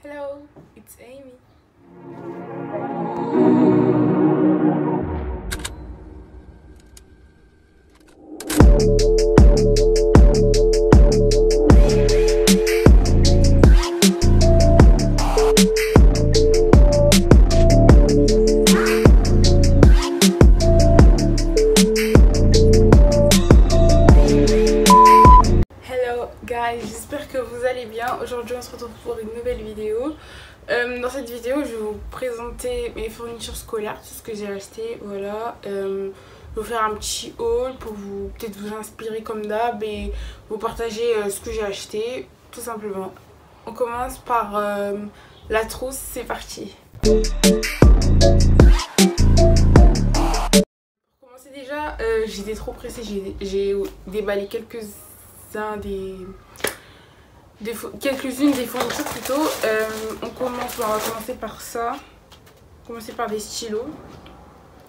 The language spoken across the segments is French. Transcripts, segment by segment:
Hello, it's Amy. J'espère que vous allez bien. Aujourd'hui on se retrouve pour une nouvelle vidéo. Dans cette vidéo je vais vous présenter mes fournitures scolaires, tout ce que j'ai acheté, voilà. Je vais vous faire un petit haul pour vous peut-être vous inspirer comme d'hab et vous partager ce que j'ai acheté, tout simplement. On commence par la trousse, c'est parti. Pour commencer déjà, j'étais trop pressée, j'ai déballé quelques-unes des fournitures plutôt. On va commencer par ça. On va commencer par des stylos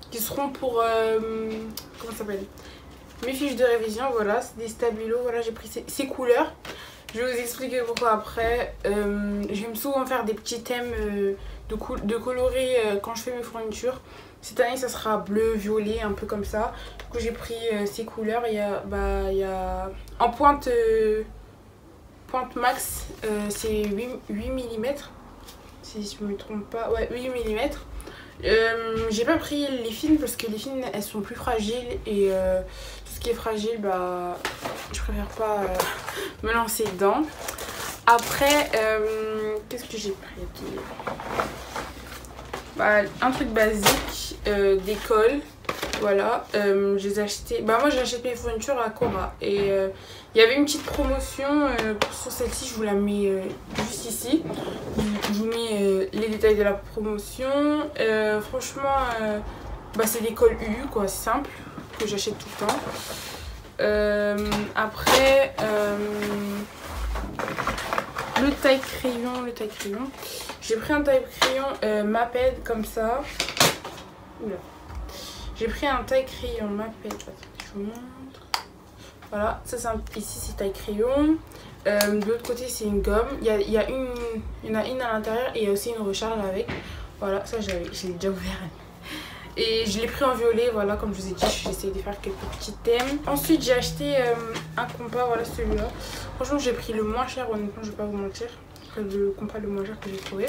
qui seront pour comment ça s'appelle, mes fiches de révision. Voilà, c'est des stabilos. Voilà, j'ai pris ces couleurs. Je vais vous expliquer pourquoi après. J'aime souvent faire des petits thèmes de coloris quand je fais mes fournitures. Cette année ça sera bleu, violet, un peu comme ça. Du coup j'ai pris ces couleurs. Il y a en pointe max, c'est 8 mm. Si je me trompe pas, ouais, 8 mm. J'ai pas pris les fines parce que les fines elles sont plus fragiles et tout ce qui est fragile, je préfère pas me lancer dedans. Après, qu'est-ce que j'ai pris? Un truc basique d'école, voilà. Je les ai achetés, moi j'achète mes fournitures à Cora et il y avait une petite promotion sur celle-ci. Je vous la mets juste ici. Je vous mets les détails de la promotion. Franchement c'est l'école UU quoi, c'est simple, que j'achète tout le temps. Après le taille crayon, j'ai pris un taille crayon Maped comme ça. Oula. J'ai pris un taille crayon Maped, je vous montre. Voilà, ça c'est ici c'est taille crayon. De l'autre côté c'est une gomme. Il y en a une à l'intérieur et il y a aussi une recharge avec. Voilà, ça je l'ai déjà ouvert. Et je l'ai pris en violet, voilà, comme je vous ai dit, j'ai essayé de faire quelques petits thèmes. Ensuite j'ai acheté un compas, voilà celui-là. Franchement j'ai pris le moins cher, honnêtement je vais pas vous mentir. Le compas le moins cher que j'ai trouvé.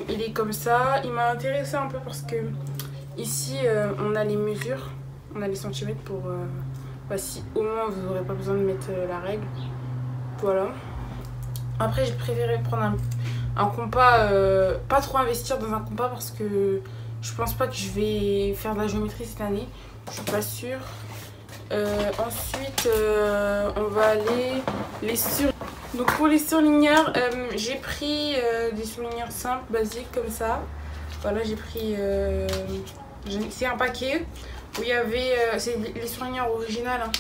Il est comme ça. Il m'a intéressé un peu parce que ici on a les mesures, on a les centimètres pour si au moins vous n'aurez pas besoin de mettre la règle. Voilà. Après j'ai préféré prendre un compas, pas trop investir dans un compas parce que je pense pas que je vais faire de la géométrie cette année, je suis pas sûre. Ensuite on va aller les surligneurs. Donc pour les surligneurs, j'ai pris des surligneurs simples, basiques comme ça. Voilà, j'ai pris c'est un paquet où il y avait c'est les surligneurs originales hein,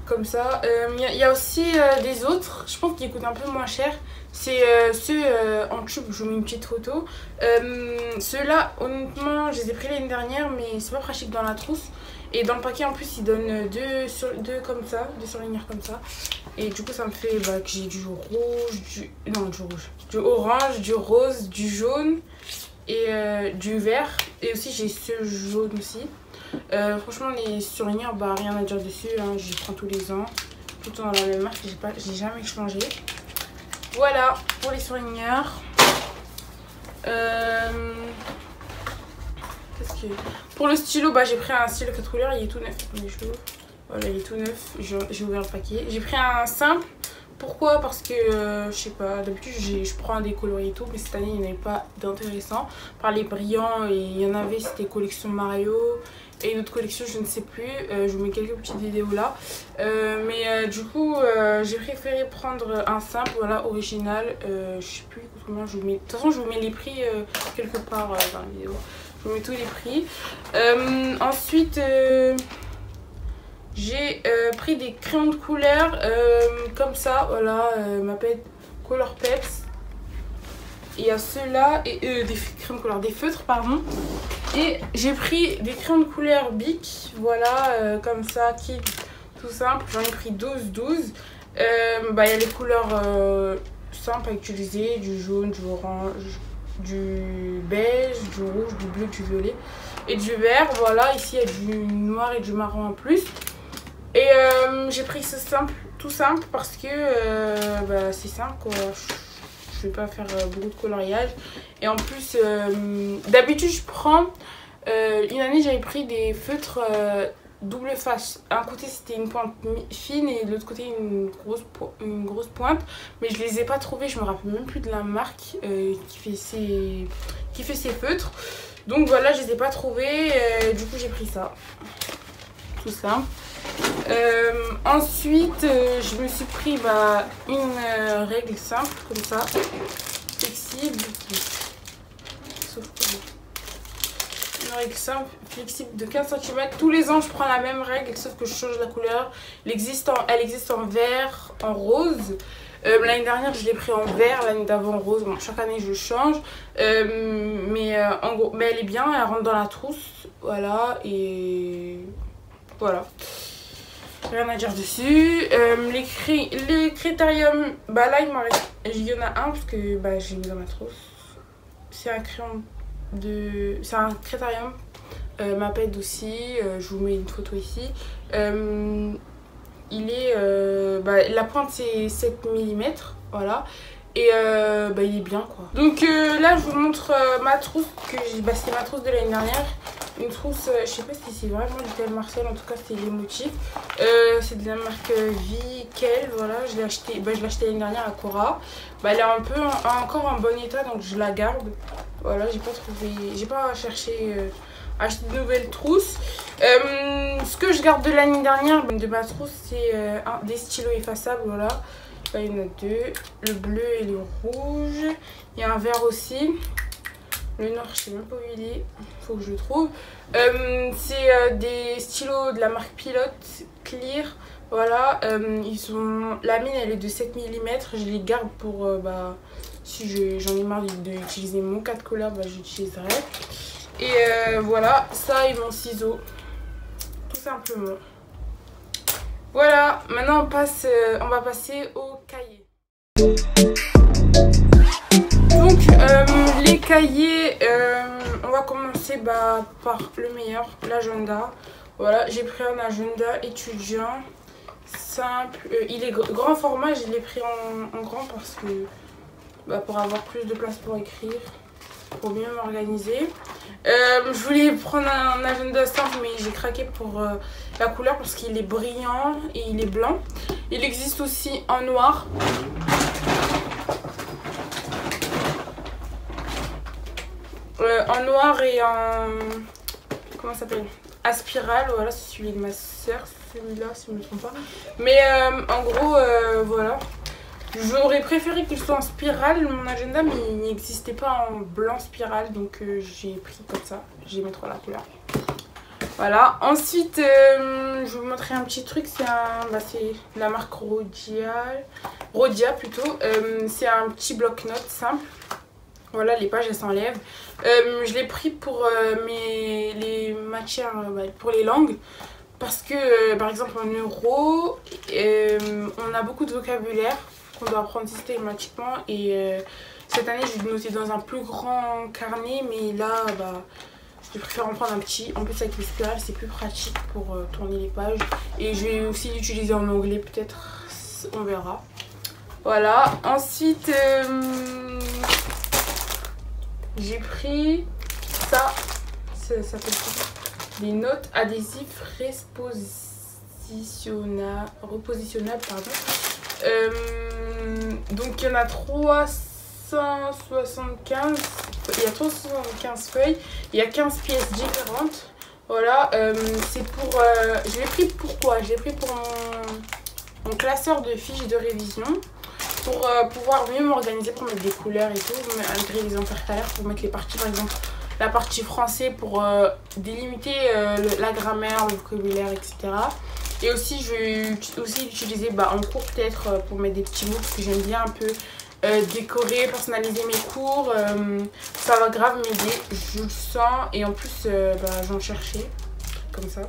comme ça. Il y a aussi des autres, je pense qu'ils coûtent un peu moins cher. C'est ceux en tube, je vous mets une petite photo. Ceux-là, honnêtement, je les ai pris l'année dernière, mais c'est pas pratique dans la trousse. Et dans le paquet, en plus, ils donnent deux surligneurs comme ça. Et du coup, ça me fait que j'ai du rouge, du orange, du rose, du jaune et du vert. Et aussi, j'ai ce jaune aussi. Franchement, les surligneurs, rien à dire dessus. Hein, je les prends tous les ans. Tout le temps dans la même marque, j'ai jamais changé. Voilà pour les surligneurs. Pour le stylo, j'ai pris un stylo 4 couleurs, il est tout neuf. Voilà, il est tout neuf. J'ai ouvert le paquet. J'ai pris un simple. Pourquoi? Parce que je sais pas, d'habitude je prends des coloris et tout, mais cette année il n'y en avait pas d'intéressant. Par les brillants, et il y en avait, c'était collection Mario et une autre collection, je ne sais plus. Je vous mets quelques petites vidéos là. Du coup, j'ai préféré prendre un simple, voilà, original. Je sais plus comment je vous mets. De toute façon, je vous mets les prix quelque part dans la vidéo. Je vous mets tous les prix. Ensuite, j'ai pris des crayons de couleur comme ça, voilà, Maped Color Peps. Il y a ceux-là et des crayons de couleur, des feutres, pardon. Et j'ai pris des crayons de couleur Bic, voilà, comme ça, qui tout simple. J'en ai pris 12. Il y a les couleurs simple à utiliser, du jaune, du orange, du beige, du rouge, du bleu, du violet et du vert. Voilà, ici il y a du noir et du marron en plus. Et j'ai pris ce simple, tout simple parce que c'est simple quoi. Je vais pas faire beaucoup de coloriage. Et en plus, d'habitude je prends, une année j'avais pris des feutres double face. Un côté c'était une pointe fine et de l'autre côté une grosse pointe. Mais je les ai pas trouvés, je me rappelle même plus de la marque qui fait ces feutres. Donc voilà, je les ai pas trouvés, du coup j'ai pris ça. Tout simple. Ensuite je me suis pris une règle simple comme ça, flexible, une règle simple flexible de 15 cm. Tous les ans je prends la même règle sauf que je change la couleur. Elle existe en vert, en rose. L'année dernière je l'ai pris en vert, l'année d'avant en rose. Bon, chaque année je change, en gros, mais elle est bien, elle rentre dans la trousse, voilà. Et voilà, rien à dire dessus. Les critériums, là il y en a un parce que j'ai mis dans ma trousse. C'est un crayon c'est un critérium Maped aussi, je vous mets une photo ici. Il est la pointe c'est 7 mm, voilà. Et il est bien quoi. Donc là je vous montre ma trousse que c'est ma trousse de l'année dernière. Une trousse, je sais pas si c'est vraiment du tel Marcel, en tout cas c'est les motifs. C'est de la marque Vikel, voilà. Je l'ai acheté l'année dernière à Cora. Elle est un peu encore en bon état, donc je la garde. Voilà, j'ai pas cherché acheter de nouvelles trousses. Ce que je garde de l'année dernière de ma trousse, c'est des stylos effaçables, voilà. Là, il y en a deux, le bleu et le rouge. Il y a un vert aussi. Le noir, je sais même pas où il est, faut que je le trouve. C'est des stylos de la marque Pilote Clear. Voilà, la mine elle est de 7 mm. Je les garde pour si j'en ai marre d'utiliser mon 4 couleurs, j'utiliserai. Et voilà, ça et mon ciseau, tout simplement. Voilà, maintenant on va passer au cahier. Donc les cahiers, on va commencer par le meilleur, l'agenda. Voilà, j'ai pris un agenda étudiant simple. Il est grand format, je l'ai pris en grand parce que pour avoir plus de place pour écrire, pour mieux m'organiser. Je voulais prendre un agenda simple mais j'ai craqué pour la couleur parce qu'il est brillant et il est blanc. Il existe aussi en noir. En noir et en... comment ça s'appelle? À spirale, voilà, c'est celui de ma soeur, celui-là si je ne me trompe pas. Mais en gros, voilà. J'aurais préféré qu'il soit en spirale, mon agenda, mais il n'existait pas en blanc spirale, donc j'ai pris comme ça. J'aimais trop la couleur. Voilà. Ensuite, je vais vous montrer un petit truc. C'est la marque Rhodia plutôt. C'est un petit bloc-notes simple. Voilà, les pages elles s'enlèvent. Je l'ai pris pour les matières, pour les langues. Parce que par exemple en euro, on a beaucoup de vocabulaire qu'on doit apprendre systématiquement. Et cette année j'ai noté dans un plus grand carnet. Mais là, je préfère en prendre un petit. En plus avec les spirales c'est plus pratique pour tourner les pages. Et je vais aussi l'utiliser en anglais peut-être, on verra. Voilà, ensuite... j'ai pris ça s'appelle des notes adhésifs repositionnables, pardon. Donc il y en a 375, il y a 375 feuilles, il y a 15 pièces différentes. Voilà, c'est pour, je l'ai pris pourquoi? Je l'ai pris pour mon classeur de fiches de révision. Pour pouvoir mieux m'organiser, pour mettre des couleurs et tout, malgré les intercalaires, pour mettre les parties, par exemple la partie français pour délimiter la grammaire, le vocabulaire, etc. Et aussi je vais aussi l'utiliser en cours peut-être pour mettre des petits mots parce que j'aime bien un peu décorer, personnaliser mes cours. Ça va grave m'aider, je le sens. Et en plus j'en cherchais comme ça.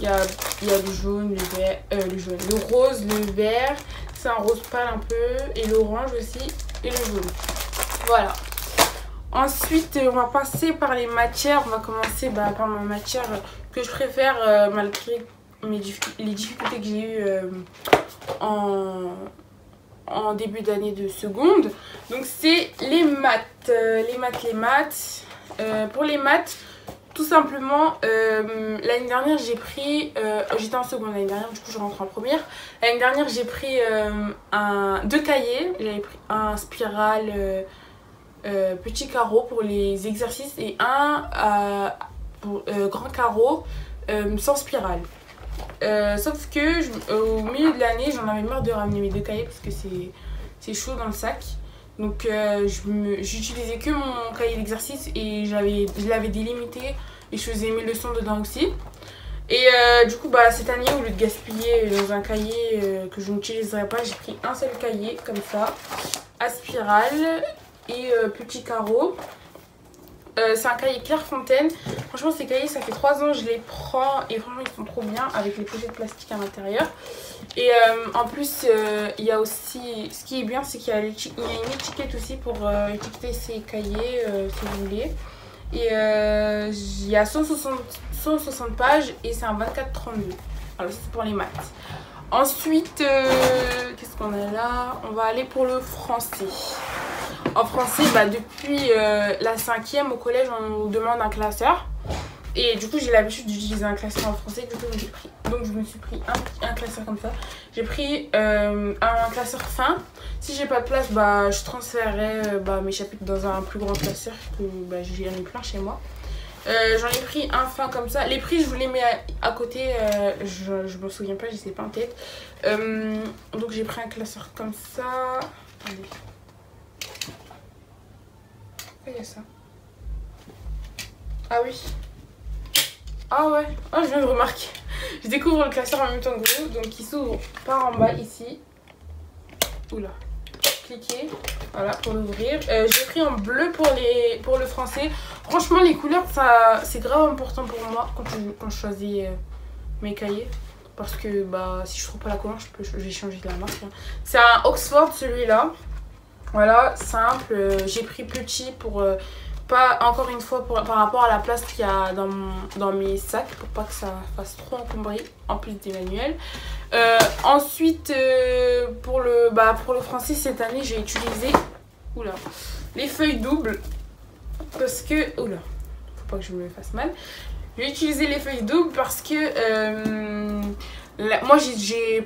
Il y a le jaune, le rose, le vert. c'est un rose pâle un peu. Et l'orange aussi. Et le jaune. Voilà. Ensuite, on va passer par les matières. On va commencer par ma matière que je préfère malgré les difficultés que j'ai eues en début d'année de seconde. Donc c'est les maths. Pour les maths, tout simplement, l'année dernière j'ai pris, j'étais en seconde l'année dernière, du coup je rentre en première. L'année dernière j'ai pris deux cahiers, j'avais pris un spirale petit carreau pour les exercices et un grand carreau sans spirale. Sauf que au milieu de l'année j'en avais marre de ramener mes deux cahiers parce que c'est chaud dans le sac. Donc j'utilisais que mon cahier d'exercice et je l'avais délimité et je faisais mes leçons dedans aussi. Et du coup cette année, au lieu de gaspiller dans un cahier que je n'utiliserai pas, j'ai pris un seul cahier comme ça à spirale et petit carreau. C'est un cahier Clairefontaine. Franchement ces cahiers ça fait 3 ans je les prends et franchement ils sont trop bien avec les pochettes plastiques à l'intérieur. Et en plus il y a aussi, ce qui est bien c'est qu'il y a une étiquette aussi pour étiqueter ces cahiers si vous voulez. Et il y a 160 pages et c'est un 24-32. Alors c'est pour les maths. Ensuite qu'est-ce qu'on a là? On va aller pour le français. En français, depuis la 5e au collège, on nous demande un classeur. Et du coup, j'ai l'habitude d'utiliser un classeur en français. Du coup, je me suis pris un classeur comme ça. J'ai pris un classeur fin. Si j'ai pas de place, je transférerai mes chapitres dans un plus grand classeur. Que j'en ai plein chez moi. J'en ai pris un fin comme ça. Les prix, je vous les mets à côté. Je me souviens pas, je sais pas en tête. Donc, j'ai pris un classeur comme ça. Attendez. Il y a ça. Ah oui. Ah ouais. Oh, je viens de remarquer. Je découvre le classeur en même temps que vous. Donc il s'ouvre par en bas ici. Oula. Cliquez. Voilà pour l'ouvrir. J'ai pris en bleu pour le français. Franchement les couleurs c'est grave important pour moi quand je choisis mes cahiers. Parce que si je trouve pas la couleur je vais changer de la marque. Hein. C'est un Oxford celui-là. Voilà, simple. J'ai pris petit pour pas, encore une fois, par rapport à la place qu'il y a dans mes sacs, pour pas que ça fasse trop encombré, en plus des manuels. Ensuite, pour le français, cette année, j'ai utilisé les feuilles doubles. Parce que... Oula, faut pas que je me fasse mal. J'ai utilisé les feuilles doubles parce que... moi, j'ai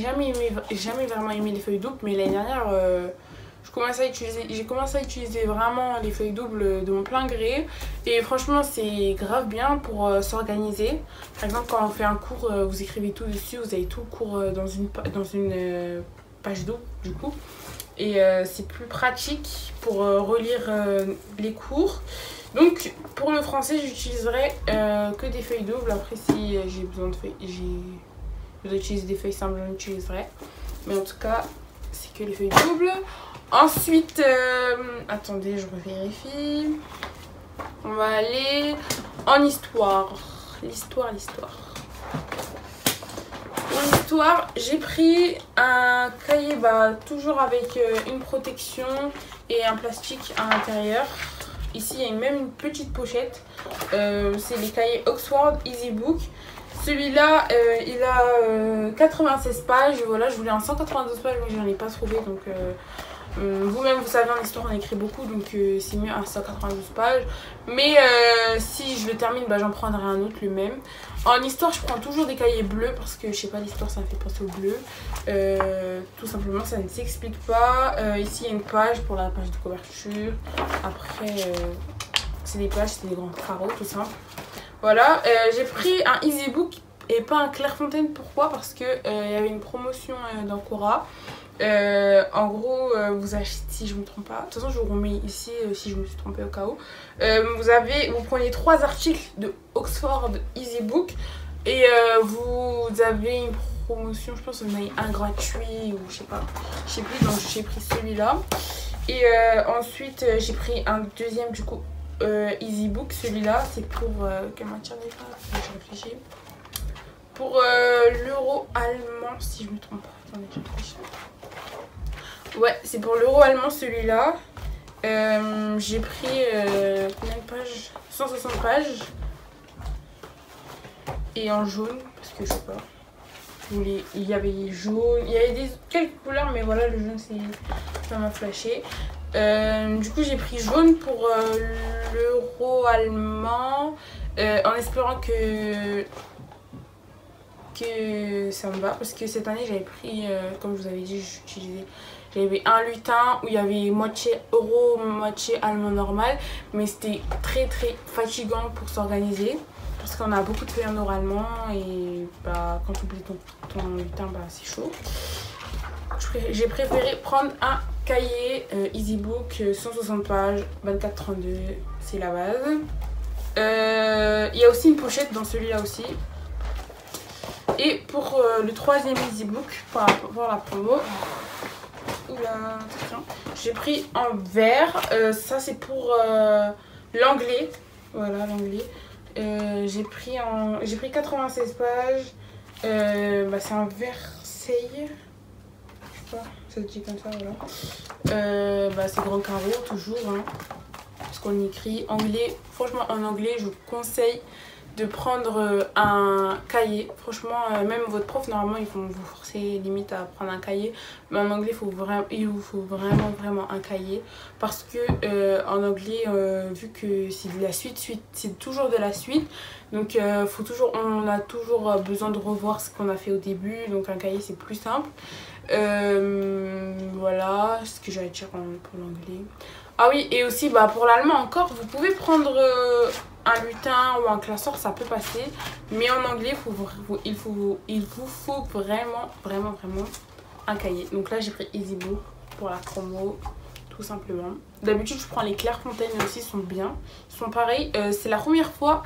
jamais vraiment aimé les feuilles doubles, mais l'année dernière... j'ai commencé à utiliser vraiment les feuilles doubles de mon plein gré et franchement c'est grave bien pour s'organiser. Par exemple quand on fait un cours, vous écrivez tout dessus, vous avez tout le cours dans une page double du coup. Et c'est plus pratique pour relire les cours. Donc pour le français j'utiliserai que des feuilles doubles. Après si j'ai besoin d'utiliser des feuilles simples j'en utiliserai. Mais en tout cas c'est que les feuilles doubles. Ensuite, attendez, je revérifie. On va aller en histoire. L'histoire. Pour l'histoire, j'ai pris un cahier toujours avec une protection et un plastique à l'intérieur. Ici, il y a même une petite pochette. C'est les cahiers Oxford EasyBook. Celui-là, il a 96 pages. Voilà, je voulais un 192 pages, mais je n'en ai pas trouvé. Donc, vous-même, vous savez, en histoire, on écrit beaucoup. Donc, c'est mieux un 192 pages. Mais si je le termine, j'en prendrai un autre, le même. En histoire, je prends toujours des cahiers bleus parce que, je sais pas, l'histoire, ça me fait penser au bleu. Tout simplement, ça ne s'explique pas. Ici, il y a une page pour la page de couverture. Après, c'est des pages, c'est des grands carreaux, tout simple. Voilà, j'ai pris un EasyBook et pas un Clairefontaine. Pourquoi? Parce que il y avait une promotion dans Cora. En gros, vous achetez, si je me trompe pas, de toute façon je vous remets ici si je me suis trompée au cas où. Vous prenez 3 articles de Oxford EasyBook et vous avez une promotion, je pense que vous en avez un gratuit ou je sais pas, je sais plus, donc j'ai pris celui-là. Et ensuite j'ai pris un deuxième du coup EasyBook, celui-là c'est pour quelle matière déjà? Je réfléchis. Pour l'euro allemand si je me trompe pas. Attendez, je réfléchis. Ouais, c'est pour l'euro allemand celui-là. J'ai pris combien de pages? 160 pages. Et en jaune, parce que je sais pas. Il y avait jaune, il y avait quelques couleurs, mais voilà, le jaune, ça m'a flashé. Du coup, j'ai pris jaune pour l'euro allemand, en espérant que ça me va, parce que cette année, j'avais pris, comme je vous avais dit, j'avais un lutin où il y avait moitié euro, moitié allemand normal, mais c'était très très fatigant pour s'organiser. Parce qu'on a beaucoup de feuilles en euro allemand et bah, quand tu oublies ton lutin, bah, c'est chaud. J'ai préféré prendre un cahier EasyBook 160 pages, 24-32, c'est la base. Il y a aussi une pochette dans celui-là aussi. Et pour le troisième EasyBook, par rapport à la promo, j'ai pris en vert. Ça c'est pour l'anglais. Voilà, l'anglais. J'ai pris 96 pages. Bah, c'est un Versailles. Je sais pas, ça se dit comme ça, voilà. Bah, c'est grand carreau, toujours. Hein, parce qu'on écrit anglais. Franchement, en anglais, je vous conseille de prendre un cahier. Franchement, même votre prof, normalement, ils vont vous forcer limite à prendre un cahier. Mais en anglais, il vous faut vraiment un cahier. Parce que en anglais, vu que c'est de la suite, c'est toujours de la suite. Donc, on a toujours besoin de revoir ce qu'on a fait au début. Donc, un cahier, c'est plus simple. Voilà ce que j'allais dire pour l'anglais. Ah oui, et aussi bah, pour l'allemand encore, vous pouvez prendre un lutin ou un classeur, ça peut passer. Mais en anglais, il vous faut vraiment un cahier. Donc là, j'ai pris EasyBook pour la promo, tout simplement. D'habitude, je prends les Clairefontaine aussi, ils sont bien. Ils sont pareils. C'est la première fois.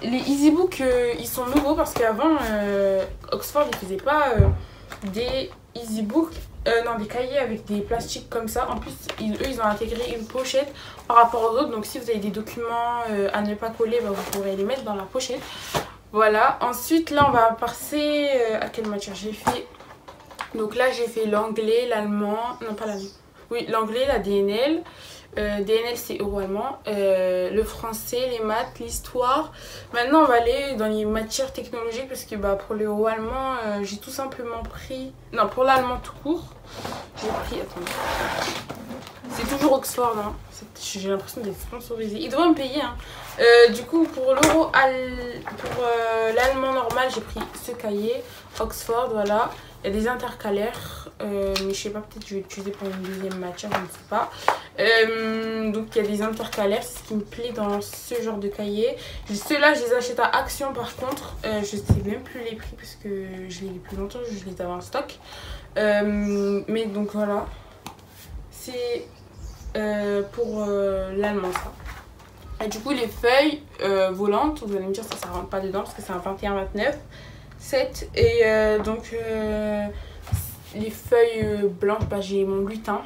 Les EasyBook, ils sont nouveaux parce qu'avant, Oxford, ils faisaient pas des EasyBook. Non, des cahiers avec des plastiques comme ça. En plus, eux, ils ont intégré une pochette par rapport aux autres. Donc, si vous avez des documents à ne pas coller, bah, vous pourrez les mettre dans la pochette. Voilà. Ensuite, là, on va passer à quelle matière j'ai fait. Donc là, j'ai fait l'anglais, l'allemand. Non, pas l'allemand. Oui, l'anglais, la DNL. DNL, c'est euro-allemand. Le français, les maths, l'histoire. Maintenant, on va aller dans les matières technologiques parce que bah, pour l'euro-allemand, j'ai tout simplement pris... Non, pour l'allemand tout court, j'ai pris... Attendez. C'est toujours Oxford, hein. J'ai l'impression d'être sponsorisée. Ils devraient me payer, hein. Du coup, pour l'allemand normal, j'ai pris ce cahier. Oxford, voilà. Il y a des intercalaires. Mais je sais pas, peut-être que je vais l'utiliser pour une deuxième matière, je ne sais pas. Donc il y a des intercalaires, c'est ce qui me plaît dans ce genre de cahier. Ceux-là, je les achète à Action par contre. Je sais même plus les prix parce que je les ai plus longtemps, je les avais en stock. Mais donc voilà. C'est pour l'allemand ça. Et du coup les feuilles volantes, vous allez me dire ça rentre pas dedans parce que c'est un 21-29 7 et donc les feuilles blanches, bah, j'ai mon lutin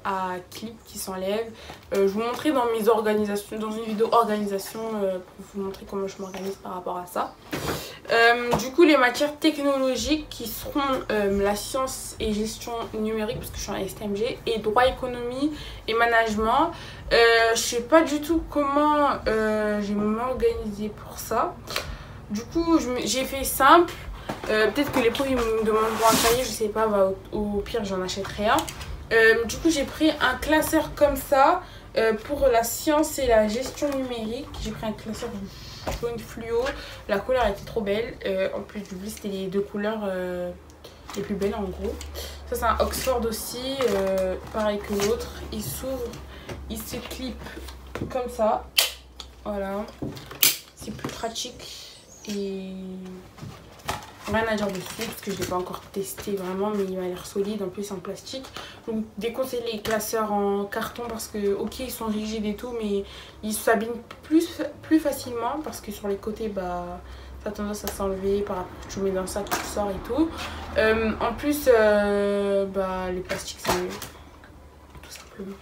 à clip qui s'enlève. Je vous montrerai dans mes organisations, dans une vidéo organisation pour vous montrer comment je m'organise par rapport à ça. Du coup les matières technologiques qui seront la science et gestion numérique parce que je suis en STMG et droit, économie et management. Je sais pas du tout comment je vais m'organiser pour ça. Du coup j'ai fait simple. Peut-être que les profs ils me demanderont un cahier, je sais pas, bah, au pire j'en achèterai un. Du coup j'ai pris un classeur comme ça pour la science et la gestion numérique. J'ai pris un classeur jaune fluo, la couleur était trop belle. En plus du bleu c'était les deux couleurs les plus belles en gros. Ça c'est un Oxford aussi, pareil que l'autre. Il s'ouvre, il se clip comme ça. Voilà, c'est plus pratique et... Rien à dire dessus parce que je ne l'ai pas encore testé vraiment, mais il m'a l'air solide, en plus en plastique. Donc déconseille les classeurs en carton parce que ok ils sont rigides et tout, mais ils s'abîment plus facilement parce que sur les côtés bah ça a tendance à s'enlever par rapport que tu mets dans le sac, tu sors et tout. En plus bah les plastiques c'est mieux, tout simplement.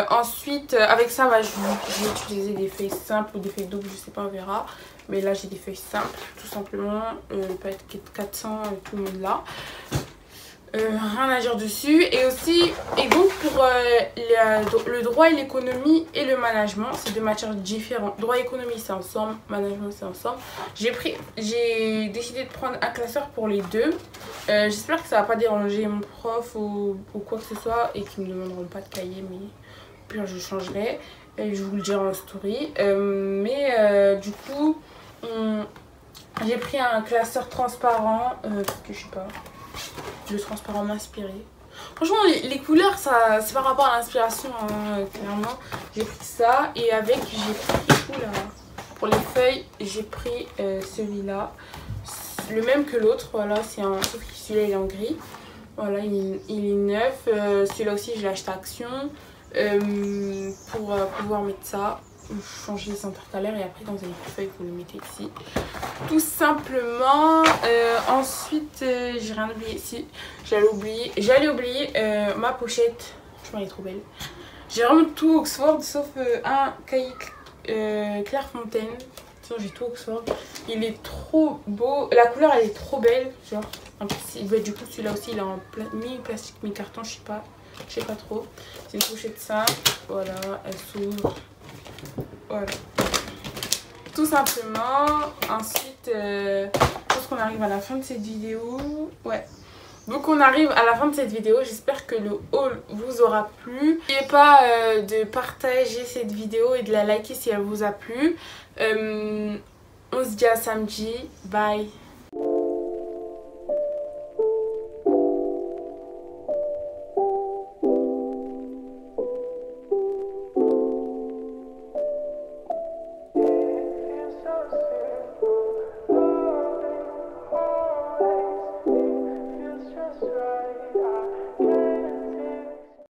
Ensuite, avec ça, bah, je vais utiliser des feuilles simples ou des feuilles doubles, je sais pas, on verra. Mais là, j'ai des feuilles simples, tout simplement. Peut-être 400 et tout le monde là. Rien à dire dessus. Et aussi, et donc pour le droit et l'économie et le management, c'est deux matières différentes. Droit et économie, c'est ensemble. Management, c'est ensemble. J'ai décidé de prendre un classeur pour les deux. J'espère que ça va pas déranger mon prof ou quoi que ce soit et qu'ils me demanderont pas de cahier, mais puis je changerai. Et je vous le dirai en story. Du coup, j'ai pris un classeur transparent parce que je sais pas. Le transparent m'inspirait. Franchement, les couleurs, c'est par rapport à l'inspiration, hein, clairement. J'ai pris ça et avec, j'ai pris, oula, pour les feuilles, j'ai pris celui-là. Le même que l'autre, voilà, sauf que celui-là il est en gris. Voilà, il est neuf. Celui-là aussi, je l'ai acheté à Action pour pouvoir mettre ça. Changer les intercalaires et après quand vous avez plus de feuilles vous le mettez ici tout simplement. Ensuite j'ai rien oublié, si j'allais oublier ma pochette, franchement elle est trop belle. J'ai vraiment tout Oxford sauf un cahier Clairefontaine, sinon j'ai tout Oxford. Il est trop beau, la couleur elle est trop belle, genre en plus, du coup celui-là aussi il est en mi-plastique mi-carton, je sais pas trop. C'est une pochette simple, voilà, elle s'ouvre. Voilà, tout simplement. Ensuite, je pense qu'on arrive à la fin de cette vidéo. Ouais, donc on arrive à la fin de cette vidéo. J'espère que le haul vous aura plu. N'oubliez pas de partager cette vidéo et de la liker si elle vous a plu. On se dit à samedi. Bye.